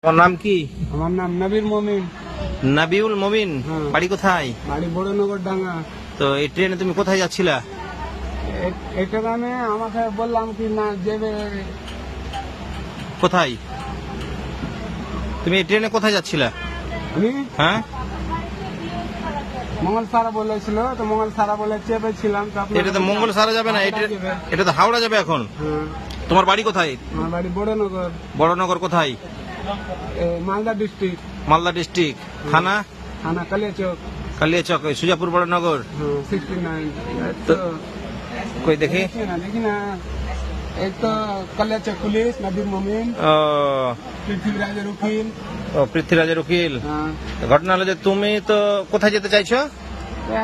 তোমার নাম কি? আমার নাম নবীর মমিন। নাবিউল মমিন। বাড়ি কোথায়? বাড়ি বড়নগর ডাঙ্গা। তো এই ট্রেনে তুমি কোথায় যাচ্ছিলা? এটা আমি আমাকে বললাম কি না যাবে। কোথায় তুমি এই ট্রেনে কোথায় যাচ্ছিলা? আমি হ্যাঁ, মঙ্গল সারা বলেছিল, তো মঙ্গল সারা বলে চেপেছিলাম। এটা তো মঙ্গল সারা যাবে না, এটা তো হাওড়া যাবে এখন। তোমার বাড়ি কোথায়? আমার বাড়ি বড়নগর। বড়নগর কোথায়? মালদা ডিস্ট্রিক্ট। মালদা ডিস্ট্রিক্ট। থানা? থানা কালিয়াচক। কালিয়াচক, সুজাপুর বড়নগর। 69। তো কই দেখি দেখি না, এই তো কালিয়াচক পুলিশ নবীর মমিন, পৃথ্বীরাজের উকিল। পৃথ্বীরাজের উকিল। ঘটনা হলো যে তুমি তো কোথায় যেতে চাইছো?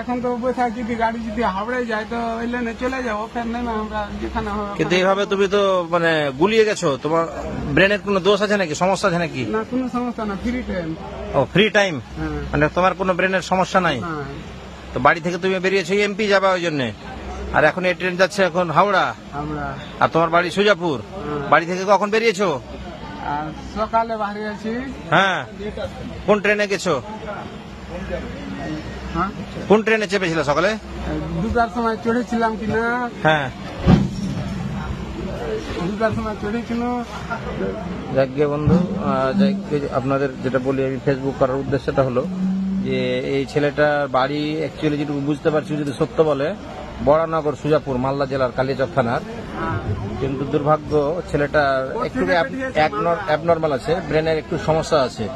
এখন তো বসে যদি গাড়ি যদি হাওড়ায় যায় তো ওই লাইনে চলে যাবো, ফের নেমে আমরা যেখানে হবে। কিন্তু এইভাবে তুমি তো মানে গুলিয়ে গেছো, তোমার ব্রেনের কোনো দোষ আছে নাকি, সমস্যা আছে নাকি? না, কোনো সমস্যা না, ফ্রি টাইম। ও ফ্রি টাইম, মানে তোমার কোনো ব্রেনের সমস্যা নাই। তো বাড়ি থেকে তুমি বেরিয়েছো এমপি যাবা ওই জন্য, আর এখন এই ট্রেন যাচ্ছে এখন হাওড়া, আর তোমার বাড়ি সুজাপুর। বাড়ি থেকে কখন বেরিয়েছো? আর সকালে বাড়িয়েছি। হ্যাঁ, কোন ট্রেনে গেছো? কোন ট্রেনে চেপেছিল সকালে? 2টার সময় চড়েছিলাম কিনা। হ্যাঁ, 2টার সময় চড়েছিল। যাক গে বন্ধু, আপনাদের যেটা বলি আমি ফেসবুক করার উদ্দেশ্যটা হলো যে এই ছেলেটার বাড়ি অ্যাকচুয়ালি যেটুকু বুঝতে পারছি, যদি সত্য বলে, বড়নগর সুজাপুর মালদা জেলার কালিয়াচক থানার। কিন্তু দুর্ভাগ্য ছেলেটার একটু অ্যাবনর্মাল আছে, ব্রেনের একটু সমস্যা আছে।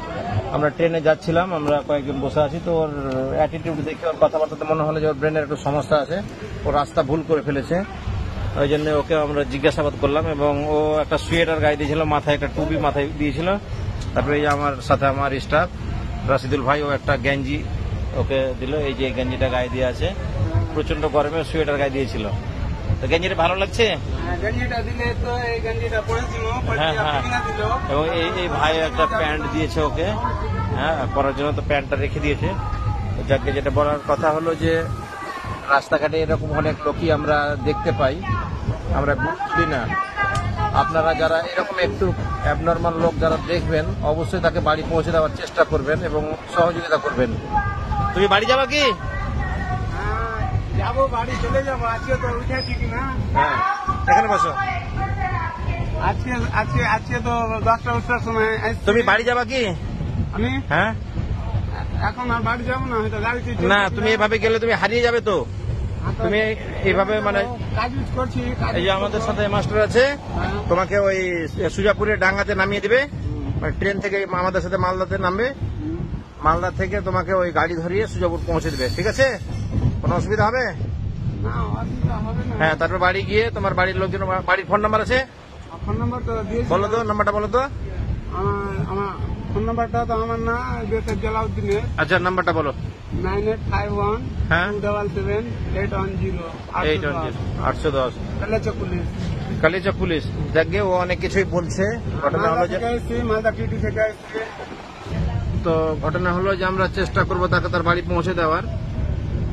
আমরা ট্রেনে যাচ্ছিলাম, আমরা কয়েকজন বসে আছি, তো ওর অ্যাটিটিউড দেখে, ওর কথাবার্তাতে মনে হলো যে ওর ব্রেনের একটু সমস্যা আছে, ও রাস্তা ভুল করে ফেলেছে। ওই জন্য ওকে আমরা জিজ্ঞাসাবাদ করলাম, এবং ও একটা সোয়েটার গায়ে দিয়েছিল, মাথায় একটা টুপি মাথায় দিয়েছিল। তারপরে এই আমার সাথে আমার স্টাফ রাশিদুল ভাই, ও একটা গেঞ্জি ওকে দিল, এই যে গেঞ্জিটা গায়ে দিয়ে আছে। প্রচন্ড গরমে সোয়েটার গায়ে দিয়েছিল। তো গেঞ্জিটা ভালো লাগছে? হ্যাঁ হ্যাঁ, এবং এই ভাই একটা প্যান্ট দিয়েছে ওকে, হ্যাঁ, পরার জন্য। তো প্যান্টটা রেখে দিয়েছে। যাকে যেটা বলার কথা হলো যে রাস্তাঘাটে এরকম অনেক লোকই আমরা দেখতে পাই, আমরা বুঝি না। আপনারা যারা এরকম একটু অ্যাবনর্মাল লোক যারা দেখবেন, অবশ্যই তাকে বাড়ি পৌঁছে দেওয়ার চেষ্টা করবেন এবং সহযোগিতা করবেন। তুমি বাড়ি যাবা কি? যাবো, বাড়ি চলে যাবো। আজকে তো উঠেছি কিনা। হ্যাঁ, এখানে বসো। আজকে তো 10টার সময়। তুমি বাড়ি যাবা কি? আমি হ্যাঁ, এখন আর বাড়ি যাবো না, হয়তো গাড়িতে। না, তুমি এভাবে গেলে তুমি হারিয়ে যাবে। তো তুমি এইভাবে মানে কাজ করছি। এই যে আমাদের সাথে মাস্টার আছে, তোমাকে ওই সুজাপুরের ডাঙ্গাতে নামিয়ে দিবে, মানে ট্রেন থেকে আমাদের সাথে মালদাতে নামবে, মালদা থেকে তোমাকে ওই গাড়ি ধরিয়ে সুজাপুর পৌঁছে দেবে। ঠিক আছে? কোনো অসুবিধা হবে? হ্যাঁ, তারপর বাড়ি গিয়ে তোমার বাড়ির লোকজন, বাড়ির ফোন নাম্বার আছে? ফোন নাম্বার তো দিয়েছি। বলো তো, নাম্বারটা বলো তো। আমার ফোন নাম্বারটা তো আমার না, জালাউদ্দিনের। আচ্ছা, নাম্বারটা বলো। 9851 হ্যাঁ, 277 810 810 কালিয়াচক পুলিশ। কালিয়াচক পুলিশ। যাকে ও অনেক কিছুই বলছে। ঘটনা হলো যে মালদা টিটি থেকে এসেছি। তো ঘটনা হলো যে আমরা চেষ্টা করবো তাকে তার বাড়ি পৌঁছে দেওয়ার।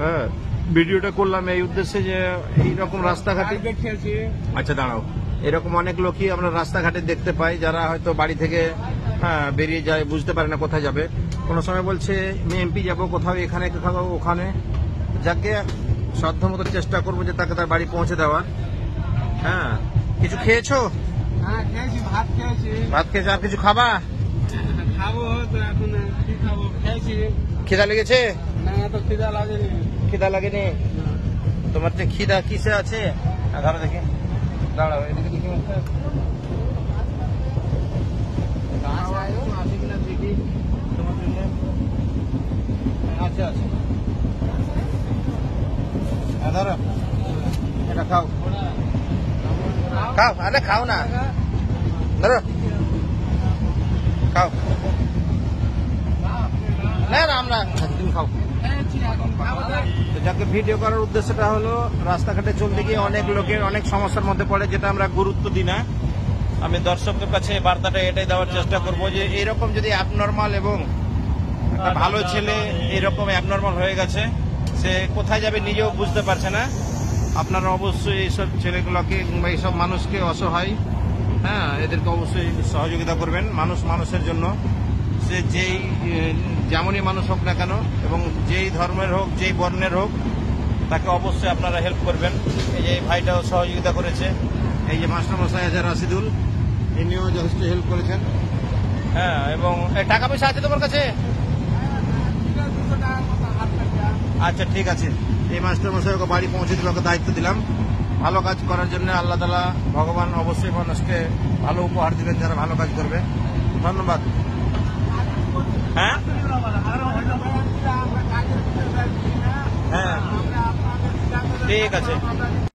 হ্যাঁ, ভিডিওটা করলাম এই উদ্দেশ্যে যে এইরকম রাস্তাঘাটে দেখেছি। আচ্ছা দাঁড়াও, এরকম অনেক লোকই আমরা রাস্তাঘাটে দেখতে পাই, যারা হয়তো বাড়ি থেকে বেরিয়ে যায়, বুঝতে পারে না কোথায় যাবে। কোনো সময় বলছে আমি এমপি যাবো, কোথাও এখানে, কোথাও ওখানে। যাকে সাধ্যমতো চেষ্টা করবো যে তাকে তার বাড়ি পৌঁছে দেওয়ার। হ্যাঁ, কিছু খেয়েছো? হ্যাঁ, খেয়েছি, ভাত খেয়েছি। ভাত খেয়েছো, আর কিছু খাবা? খাবো তো, এখন কি খাবো, খেয়েছি। খিদা লেগেছে? না, তো খিদা লাগেনি। খিদা লাগেনি? তোমার যে খিদা কিসে আছে? ধরো দেখি, দাঁড়াও, এদিকে দেখি। আচ্ছা আচ্ছা, ধরো এটা খাও, খাও, আরে খাও না, ধরো খাও। না না, আমরা তুমি খাও। যাকে ভিডিও করার উদ্দেশ্যটা হলো, রাস্তাঘাটে চলতে গিয়ে অনেক লোকের অনেক সমস্যার মধ্যে পড়ে, যেটা আমরা গুরুত্ব দিই না। আমি দর্শকদের কাছে বার্তাটা এটাই দেওয়ার চেষ্টা করব যে এরকম যদি অ্যাবনর্মাল এবং একটা ভালো ছেলে এরকম অ্যাবনর্মাল হয়ে গেছে, সে কোথায় যাবে নিজেও বুঝতে পারছে না। আপনারা অবশ্যই এইসব ছেলেগুলোকে কিংবা এইসব মানুষকে, অসহায় হ্যাঁ, এদেরকে অবশ্যই সহযোগিতা করবেন। মানুষ মানুষের জন্য, সে যেই যেমনই মানুষ হোক না কেন এবং যেই ধর্মের হোক, যেই বর্ণের হোক, তাকে অবশ্যই আপনারা হেল্প করবেন। এই যে এই ভাইটাও সহযোগিতা করেছে, এই যে মাস্টারমশাই আছে রাশিদুল, ইনিও যথেষ্ট হেল্প করেছেন। হ্যাঁ, এবং টাকা পয়সা আছে তোমার কাছে? আচ্ছা, ঠিক আছে। এই মাস্টারমশাই ওকে বাড়ি পৌঁছে দিল, ওকে দায়িত্ব দিলাম। ভালো কাজ করার জন্য আল্লাহ তাআলা, ভগবান অবশ্যই মানুষকে ভালো উপহার দিবেন যারা ভালো কাজ করবে। ধন্যবাদ। হ্যাঁ হ্যাঁ, ঠিক আছে।